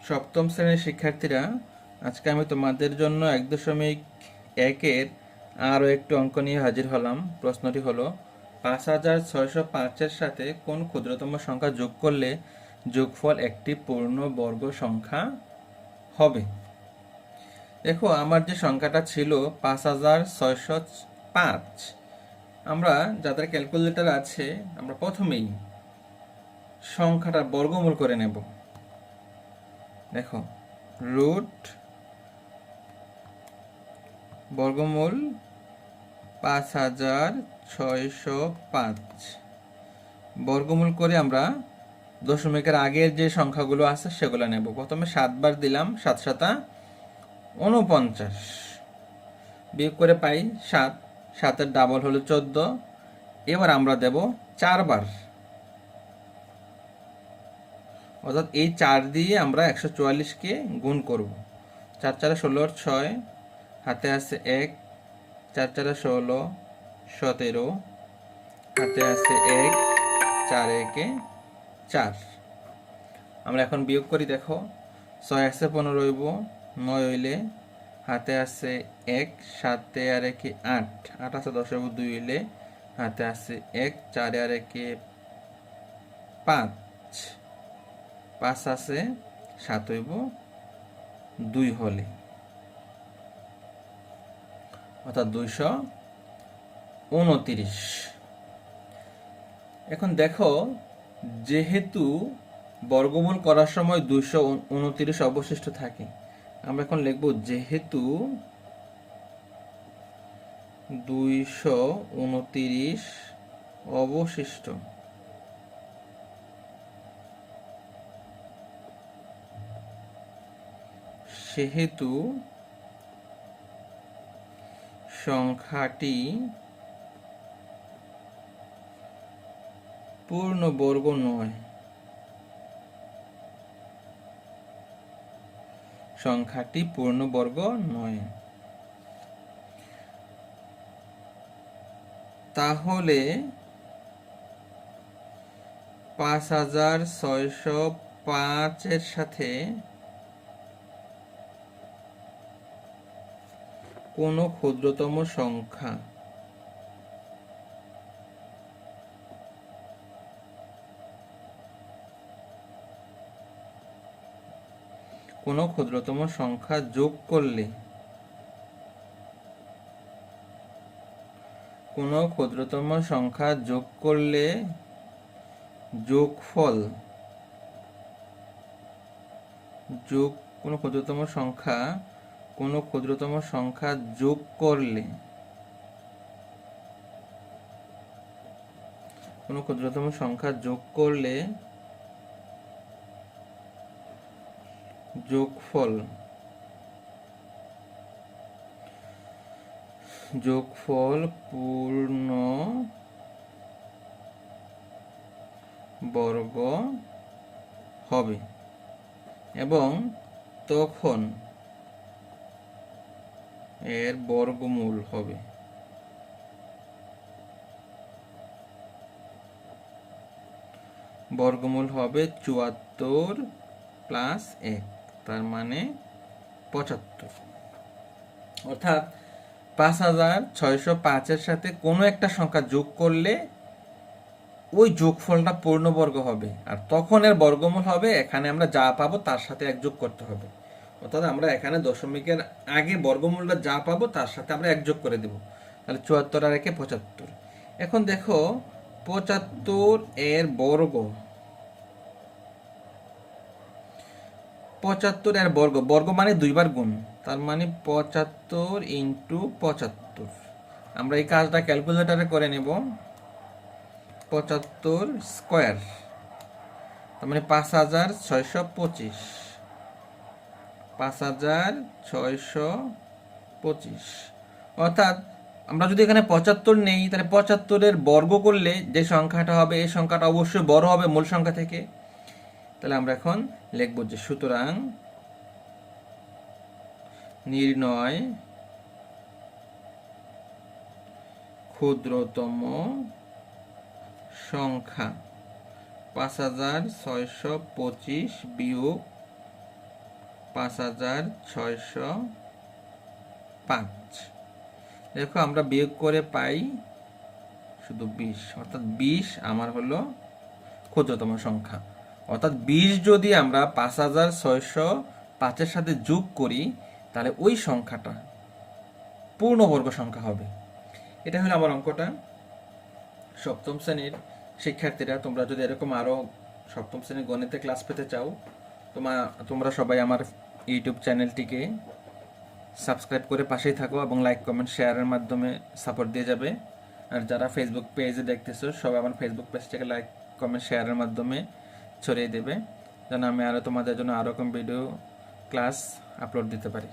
সপ্তম শ্রেণীর শিক্ষার্থীরা, আজকে আমি তোমাদের জন্য 1.1-এর আরও একটি অঙ্ক নিয়ে হাজির হলাম। প্রশ্নটি হলো 5605-এর সাথে কোন ক্ষুদ্রতম সংখ্যা যোগ করলে যোগফল একটি পূর্ণবর্গ সংখ্যা হবে। দেখো, আমার যে সংখ্যাটা ছিল 5605, আমরা যাদের ক্যালকুলেটর আছে আমরা প্রথমেই সংখ্যাটার বর্গমূল করে নেব। দেখো, রুট বর্গমূল 5605 বর্গমূল করে আমরা দশমিকের আগের যে সংখ্যাগুলো আছে সেগুলো নেব। প্রথমে 7 বার দিলাম, 7 7 49, বিয়োগ করে পাই 7, 7-এর ডাবল হলো 14। এবার আমরা দেব 4 বার, অর্থাৎ এই 4 দিয়ে আমরা 144-কে গুণ করব। 4 4 16 6, হাতে আছে 1, 4 4 16 17, হাতে আছে 1, 4 1 4। আমরা এখন বিয়োগ করি। দেখো, 6 আছে 15 হইব, 9 হইলে হাতে আছে 1, 7 আর 1 8, 8 আছে 10 হইব, 2 হইলে হাতে আছে 1, 4 আর 1 5, 5 আছে 7 হইব 2 হলে, অর্থাৎ 229। এখন দেখো, যেহেতু বর্গমূল করার সময় 229 অবশিষ্ট থাকে, আমরা এখন লিখব যেহেতু 229 অবশিষ্ট, সেহেতু সংখ্যাটি পূর্ণবর্গ নয়। সংখ্যাটি পূর্ণবর্গ নয়। তাহলে 5605-এর সাথে কোন ক্ষুদ্রতম সংখ্যা যোগ করলে যোগফল কোন ক্ষুদ্রতম সংখ্যা যোগ করলে যোগফল পূর্ণ বর্গ হবে এবং তখন এর বর্গমূল হবে। বর্গমূল হবে 74 প্লাস 1, তার মানে 75। অর্থাৎ 5605-এর সাথে কোনো একটা সংখ্যা যোগ করলে ওই যোগফলটা পূর্ণবর্গ হবে, আর তখন এর বর্গমূল হবে, এখানে আমরা যা পাবো তার সাথে 1 যোগ করতে হবে। অর্থাৎ আমরা এখানে দশমিকের আগে বর্গমূলটা যা পাবো তার সাথে আমরা 1 যোগ করে দেব। তাহলে 74 আর 1 75। এখন দেখো, 75 এর বর্গ, 75 এর বর্গ মানে 2 বার গুণ, তার মানে 75 ইন্টু 75। আমরা এই কাজটা ক্যালকুলেটরে করে নেব। 75 স্কোয়ার, তার মানে 5625। 5625, অর্থাৎ আমরা যদি এখানে 75 নেই, তাহলে 75-এর বর্গ করলে যে সংখ্যাটা হবে এই সংখ্যাটা অবশ্যই বড় হবে মূল সংখ্যা থেকে। তাহলে আমরা এখন লিখব যে সুতরাং নির্ণয় ক্ষুদ্রতম সংখ্যা 5625 বিয়োগ 5605। দেখো আমরা বিয়োগ করে পাই শুধু 20, অর্থাৎ 20 আমার হলো ক্ষুদ্রতম সংখ্যা। অর্থাৎ 20 যদি আমরা 5605-এর সাথে যোগ করি তাহলে ওই সংখ্যাটা পূর্ণবর্গ সংখ্যা হবে। এটা হলো আমার অঙ্কটা। সপ্তম শ্রেণীর শিক্ষার্থীরা, তোমরা যদি এরকম আরও সপ্তম শ্রেণীর গণিতে ক্লাস পেতে চাও, তোমরা সবাই আমার ইউটিউব চ্যানেলটিকে সাবস্ক্রাইব করে পাশেই থাকো এবং লাইক কমেন্ট শেয়ারের মাধ্যমে সাপোর্ট দিয়ে যাবে। আর যারা ফেসবুক পেজে দেখতেছো, সবাই আমার ফেসবুক পেজটাকে লাইক কমেন্ট শেয়ারের মাধ্যমে ছড়িয়ে দেবে, যেন আমি তোমাদের জন্য আরও কম ভিডিও ক্লাস আপলোড দিতে পারি।